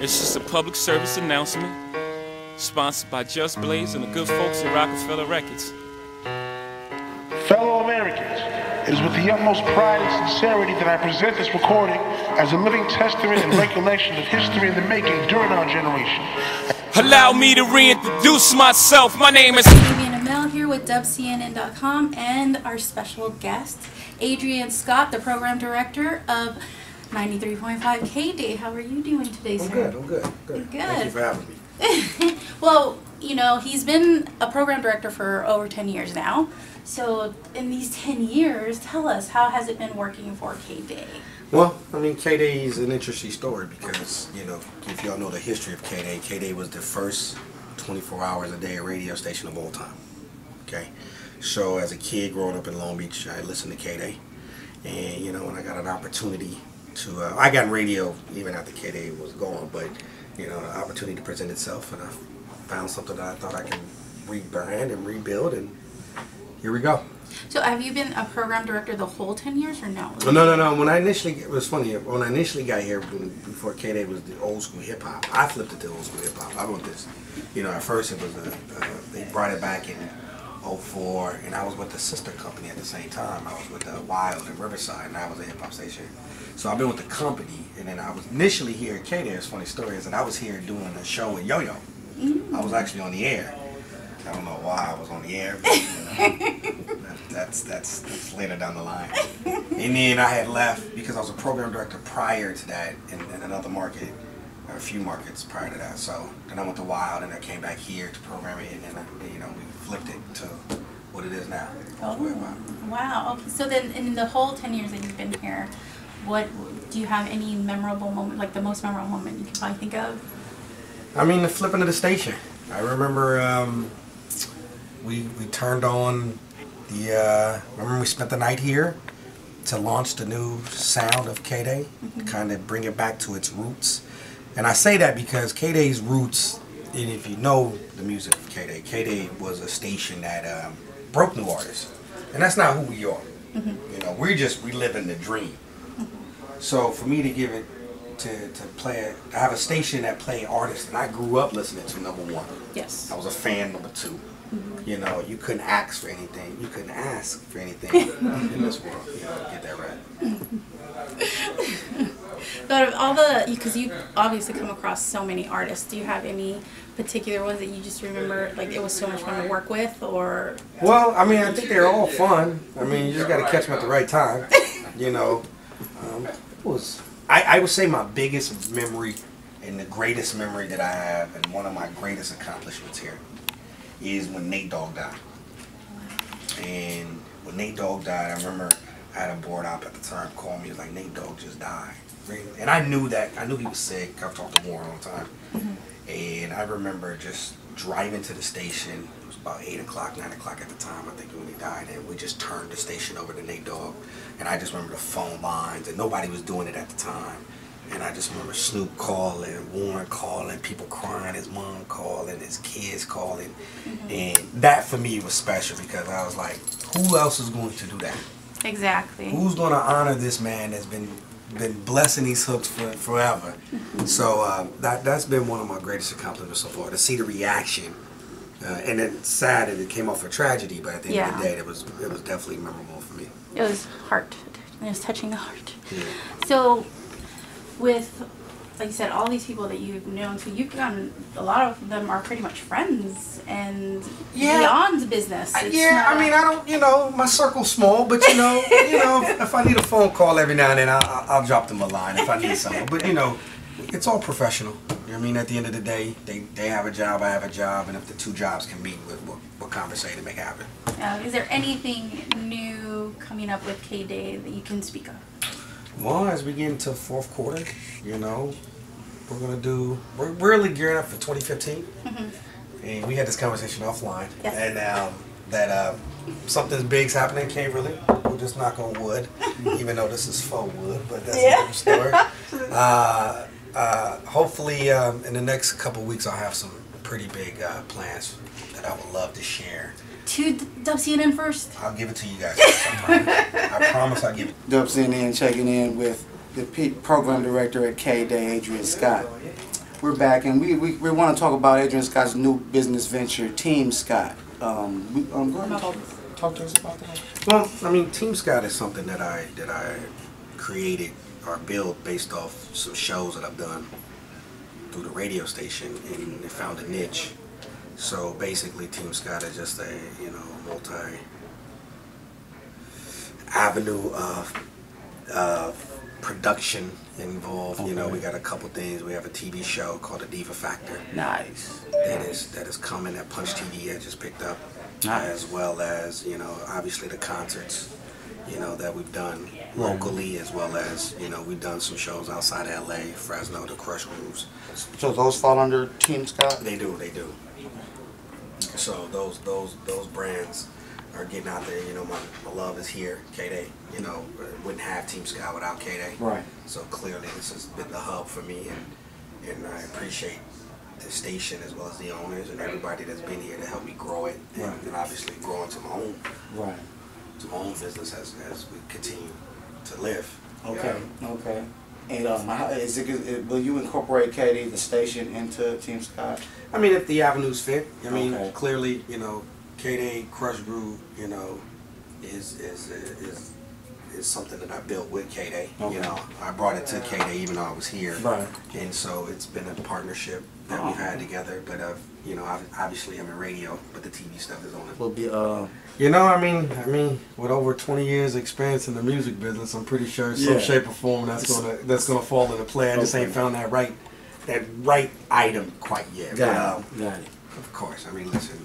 This is a public service announcement sponsored by Just Blaze and the good folks at Rockefeller Records. Fellow Americans, it is with the utmost pride and sincerity that I present this recording as a living testament and recollection of history in the making during our generation. Allow me to reintroduce myself. My name is Mel here with DubCNN.com and our special guest, Adrian Scott, the program director of 93.5 KDAY. How are you doing today, sir? I'm good. Thank you for having me. Well, you know, he's been a program director for over 10 years now. So in these 10 years, tell us, how has it been working for KDAY? Well, I mean, KDAY is an interesting story because, you know, if y'all know the history of KDAY, KDAY was the first 24 hours a day radio station of all time. Okay? So as a kid growing up in Long Beach, I listened to KDAY. And, you know, when I got an opportunity to, I got in radio even after KDAY was gone, but, you know, the opportunity to present itself, and I found something that I thought I can rebrand and rebuild, and here we go. So have you been a program director the whole 10 years or no? No. When I initially, it was funny, when I initially got here, before KDAY was the old school hip hop, I flipped it to old school hip hop. I wrote this. You know, at first it was, they brought it back in 04, and I was with the sister company at the same time. I was with Wild in Riverside, and I was a hip hop station. So I've been with the company, and then I was initially here at KDAY. It's a funny story, is that I was here doing a show with Yo-Yo. I was actually on the air. I don't know why I was on the air, but you know, that's later down the line. And then I had left because I was a program director prior to that in another market, or a few markets prior to that. So then I went to Wild, and I came back here to program it, and then you know, we flipped it to what it is now. Oh, wow. Okay. So then, in the whole 10 years that you've been here, what do you have any memorable moment, like the most memorable moment you can probably think of? I mean, the flipping of the station. I remember we turned on the, remember we spent the night here to launch the new sound of KDAY, kind of bring it back to its roots. And I say that because KDAY's roots, and if you know the music of KDAY, KDAY was a station that broke new artists. And that's not who we are. You know, we live in the dream. So for me to give it, to play it, I have a station that play artists that I grew up listening to, number one. Yes. I was a fan, number two. You know, you couldn't ask for anything. You couldn't ask for anything in this world. You know, get that right. But of all the, because you obviously come across so many artists, do you have any particular ones that you just remember, like it was so much fun to work with, or? Well, I mean, I think they're all fun. I mean, you just got to catch them at the right time. You know, I would say my biggest memory and the greatest memory that I have, and one of my greatest accomplishments here, is when Nate Dogg died. And when Nate Dogg died, I remember I had a board op at the time call me. He was like, Nate Dogg just died. And I knew that. I knew he was sick. I've talked to Warren all the time. And I remember just driving to the station. It was about 8 o'clock, 9 o'clock at the time, I think, when he died. And we just turned the station over to Nate Dogg. And I just remember the phone lines, and nobody was doing it at the time. And I just remember Snoop calling, Warren calling, people crying, his mom calling, his kids calling. And that for me was special because I was like, who else is going to do that? Exactly. Who's going to honor this man that's been blessing these hooks for forever? So that's been one of my greatest accomplishments so far, to see the reaction. And it's sad that it came off a tragedy, but at the end of the day, it was definitely memorable for me. It was it was touching the heart. Yeah. So, with, like you said, all these people that you've known, so you've gotten, a lot of them are pretty much friends and beyond business. I mean, I don't, you know, my circle's small, but you know, if I need a phone call every now and then, I'll drop them a line if I need something. But you know, it's all professional. You know what I mean? At the end of the day, they have a job, I have a job, and if the two jobs can meet, we'll conversate and make it happen. Is there anything new coming up with KDAY that you can speak of? Well, as we get into fourth quarter, you know, we're really gearing up for 2015. And we had this conversation offline. Yes. And that something big's happening, can't really. We'll just knock on wood, even though this is faux wood, but that's another story. Hopefully, in the next couple of weeks, I'll have some pretty big plans that I would love to share. To DubCNN first? I'll give it to you guys sometime. I promise I'll give it. DubCNN checking in with the program director at KDAY, Adrian Scott. We're back, and we want to talk about Adrian Scott's new business venture, Team Scott. Go ahead and talk to us about that. Well, I mean, Team Scott is something that I created or built based off some shows that I've done through the radio station, and it found a niche. So basically, Team Scott is just a multi-avenue of production involved. Okay. You know, we got a couple things. We have a TV show called The Diva Factor. Nice. That is coming, that Punch TV I just picked up. Nice. As well as, you know, obviously the concerts, you know, that we've done locally, as well as, you know, we've done some shows outside LA, Fresno, the Crush Grooves. So those fall under Team Scott? They do. So those brands are getting out there. You know, my love is here, KDAY. You know, wouldn't have Team Scott without KDAY. Right. So clearly this has been the hub for me, and I appreciate the station as well as the owners and everybody that's been here to help me grow it, and obviously grow into my own business as we continue to live. Okay. Okay. And will you incorporate KD, the station, into Team Scott? I mean, if the avenues fit. I mean, Okay. clearly, you know, KDAY Crush Groove, you know, is something that I built with KDAY. Okay. You know, I brought it to KDAY even though I was here. Right. And so it's been a partnership that we've had together. But you know, obviously I'm in radio, but the TV stuff is on it. Will be You know, I mean, with over 20 years experience in the music business, I'm pretty sure some shape or form that's gonna fall into play. I just ain't found that right item quite yet. Got it. Of course, I mean, listen,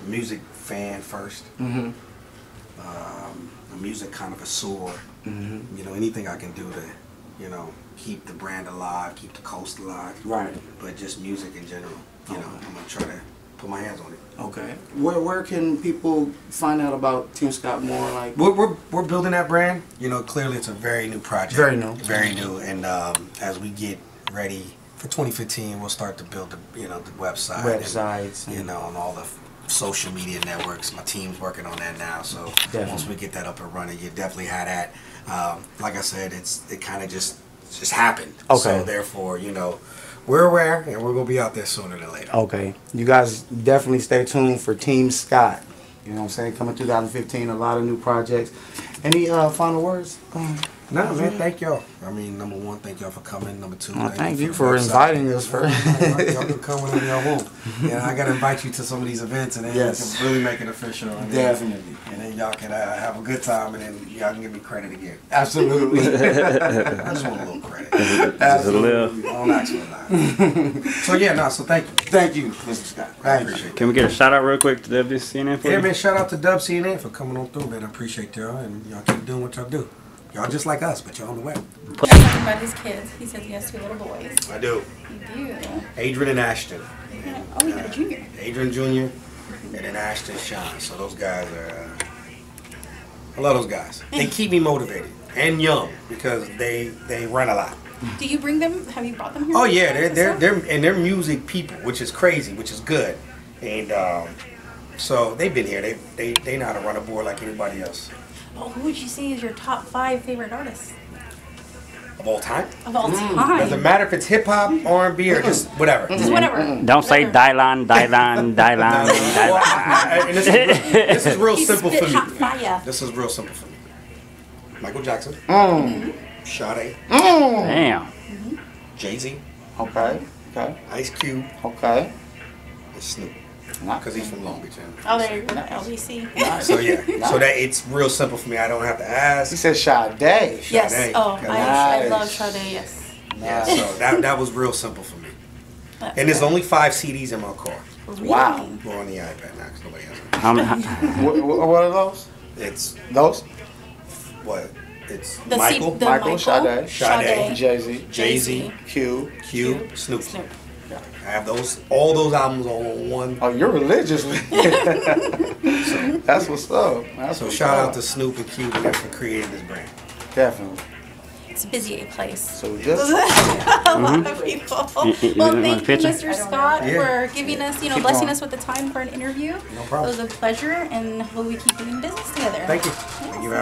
music fan first. Mm-hmm. A music connoisseur. Mm-hmm. You know, anything I can do to, you know, keep the brand alive, keep the coast alive. Right. But just music in general. You know, I'm gonna try to put my hands on it. Okay. Where can people find out about Team Scott more? Like we're building that brand. You know, clearly it's a very new project. Very new. Very new. And as we get ready for 2015, we'll start to build the websites, and, you know, on all the social media networks. My team's working on that now. So once we get that up and running, you definitely have that. Like I said, it kind of just happened. Okay. So therefore, you know, we're aware, and we're gonna be out there sooner than later. Okay. You guys definitely stay tuned for Team Scott. You know what I'm saying? Coming 2015, a lot of new projects. Any final words? No, man, thank y'all. I mean, number one, thank y'all for coming. Number two, thank you for inviting us. Y'all can come whenever y'all want. And I gotta invite you to some of these events, and then you can really make it official. Definitely. And then y'all can have a good time, and then y'all can give me credit again. Absolutely. I just want a little credit. Absolutely. I don't ask for a lot. So yeah, so thank you. Thank you, Mr. Scott. I appreciate it. Can we get a shout out real quick to WCNN for you? Yeah, man, shout out to DubCNN for coming on through, man. I appreciate y'all, and y'all keep doing what y'all do. Y'all just like us, but y'all on the web. Talking about his kids. He said he has 2 little boys. I do. You do. Adrian and Ashton. Oh, you got a junior. Adrian Jr. and then Ashton Sean. So those guys are, I love those guys. They keep me motivated and young because they run a lot. Do you bring them? Have you brought them here? Oh yeah, they're music people, which is crazy, which is good. And so they've been here. They know how to run a board like anybody else. Oh, who would you say is your top 5 favorite artists Of all time? of all time? Doesn't matter if it's hip hop, R&B, or just whatever. Just whatever. Don't say Dylan. And this is real He simple spit for hot me. fire. This is real simple for me. Michael Jackson, Sade, Damn. Jay-Z, Okay. Ice Cube, Okay. and Snoop. Because he's from Long Beach. Oh, there you go. LBC. So yeah, so that it's real simple for me. I don't have to ask. He said Sade. Yes. Sade. Oh, Okay. I love Sade. Yes. Yeah, so that was real simple for me. That's And there's good. only 5 CDs in my car. Really? Wow. We're on the iPad now because nobody has them. What are those? It's Those? what? It's The Michael, Michael, Sade, Sade, Jay-Z, Jay-Z, Q. Q, Snoop. Snoop. I have all those albums on one. Oh, you're religious. That's what's up. So shout out to Snoop and Q for creating this brand. Definitely. It's a busy place. So just a lot of people. Well, thank you, Mr. Scott, for giving us, blessing us with the time for an interview. No problem. It was a pleasure, and we'll be keeping in business together. Thank you. Thank you,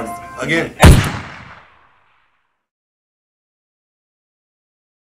again.